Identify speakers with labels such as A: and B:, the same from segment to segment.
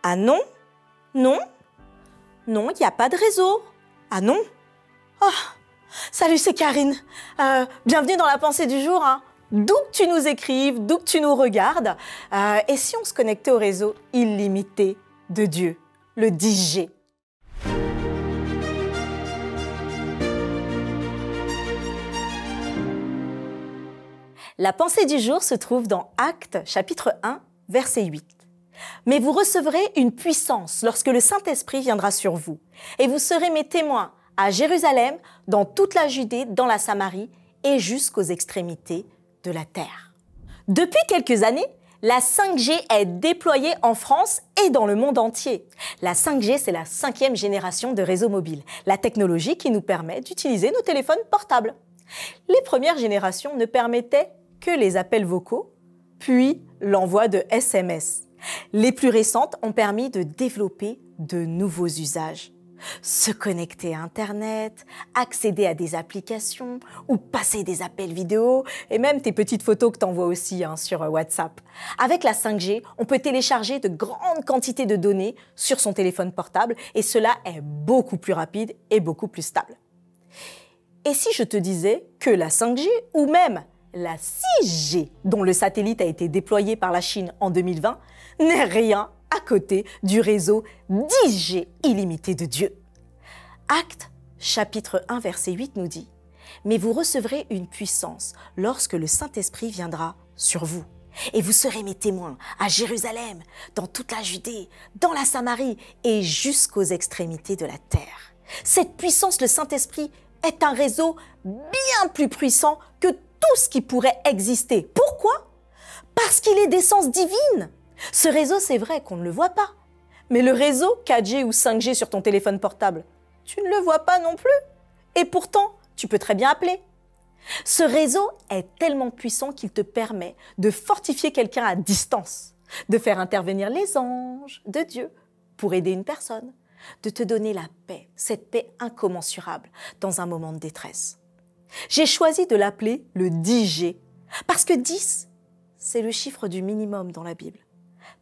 A: Ah non? Non? Non, il n'y a pas de réseau. Ah non? Oh, salut, c'est Karine. Bienvenue dans la pensée du jour. D'où que tu nous écrives, d'où que tu nous regardes. Et si on se connectait au réseau illimité de Dieu, le 10G? La pensée du jour se trouve dans Actes, chapitre 1, verset 8. « Mais vous recevrez une puissance lorsque le Saint-Esprit viendra sur vous, et vous serez mes témoins à Jérusalem, dans toute la Judée, dans la Samarie et jusqu'aux extrémités de la terre. » Depuis quelques années, la 5G est déployée en France et dans le monde entier. La 5G, c'est la 5e génération de réseau mobile, la technologie qui nous permet d'utiliser nos téléphones portables. Les premières générations ne permettaient que les appels vocaux, puis l'envoi de SMS. Les plus récentes ont permis de développer de nouveaux usages. Se connecter à Internet, accéder à des applications ou passer des appels vidéo et même tes petites photos que tu envoies aussi sur WhatsApp. Avec la 5G, on peut télécharger de grandes quantités de données sur son téléphone portable et cela est beaucoup plus rapide et beaucoup plus stable. Et si je te disais que la 5G ou même la 6G, dont le satellite a été déployé par la Chine en 2020, n'est rien à côté du réseau 10G illimité de Dieu. Actes, chapitre 1, verset 8 nous dit « Mais vous recevrez une puissance lorsque le Saint-Esprit viendra sur vous. Et vous serez mes témoins à Jérusalem, dans toute la Judée, dans la Samarie et jusqu'aux extrémités de la terre. » Cette puissance, le Saint-Esprit, est un réseau bien plus puissant que tout ce qui pourrait exister. Pourquoi? Parce qu'il est d'essence divine. Ce réseau, c'est vrai qu'on ne le voit pas. Mais le réseau 4G ou 5G sur ton téléphone portable, tu ne le vois pas non plus. Et pourtant, tu peux très bien appeler. Ce réseau est tellement puissant qu'il te permet de fortifier quelqu'un à distance, de faire intervenir les anges de Dieu pour aider une personne, de te donner la paix, cette paix incommensurable dans un moment de détresse. J'ai choisi de l'appeler le 10G parce que 10, c'est le chiffre du minimum dans la Bible.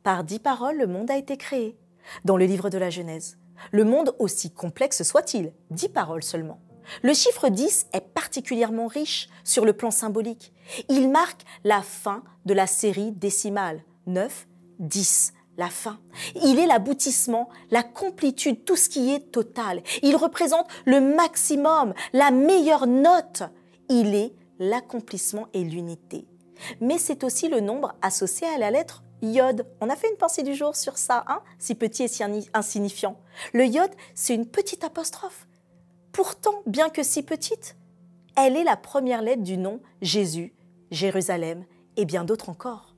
A: Par 10 paroles, le monde a été créé. Dans le livre de la Genèse, le monde aussi complexe soit-il, 10 paroles seulement. Le chiffre 10 est particulièrement riche sur le plan symbolique. Il marque la fin de la série décimale, 9, 10. La fin. Il est l'aboutissement, la complétude, tout ce qui est total. Il représente le maximum, la meilleure note. Il est l'accomplissement et l'unité. Mais c'est aussi le nombre associé à la lettre Yod. On a fait une pensée du jour sur ça, si petit et si insignifiant. Le Yod, c'est une petite apostrophe. Pourtant, bien que si petite, elle est la première lettre du nom Jésus, Jérusalem et bien d'autres encore.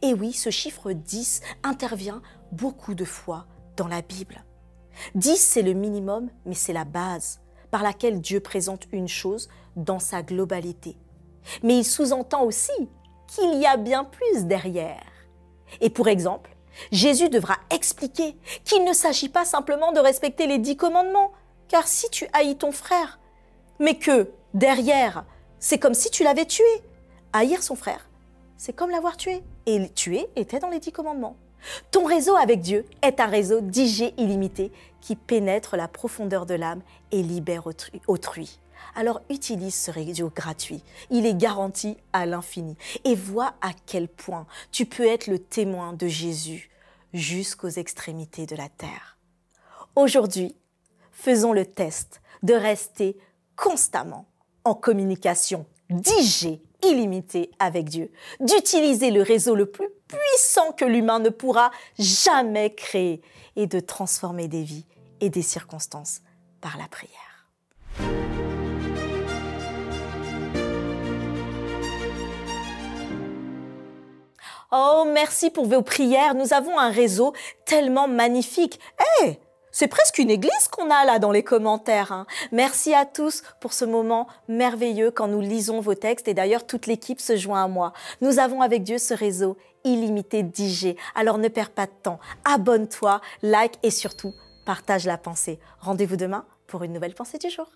A: Et oui, ce chiffre 10 intervient beaucoup de fois dans la Bible. 10, c'est le minimum, mais c'est la base par laquelle Dieu présente une chose dans sa globalité. Mais il sous-entend aussi qu'il y a bien plus derrière. Et pour exemple, Jésus devra expliquer qu'il ne s'agit pas simplement de respecter les 10 commandements, car si tu haïs ton frère, mais que derrière, c'est comme si tu l'avais tué. Haïr son frère, c'est comme l'avoir tué. Et tuer était dans les 10 commandements. Ton réseau avec Dieu est un réseau 10G illimité qui pénètre la profondeur de l'âme et libère autrui. Alors utilise ce réseau gratuit. Il est garanti à l'infini. Et vois à quel point tu peux être le témoin de Jésus jusqu'aux extrémités de la terre. Aujourd'hui, faisons le test de rester constamment en communication 10G illimité avec Dieu, d'utiliser le réseau le plus puissant que l'humain ne pourra jamais créer et de transformer des vies et des circonstances par la prière. Oh, merci pour vos prières. Nous avons un réseau tellement magnifique. C'est presque une église qu'on a là dans les commentaires. Merci à tous pour ce moment merveilleux quand nous lisons vos textes et d'ailleurs toute l'équipe se joint à moi. Nous avons avec Dieu ce réseau illimité 10G. Alors ne perds pas de temps, abonne-toi, like et surtout partage la pensée. Rendez-vous demain pour une nouvelle pensée du jour.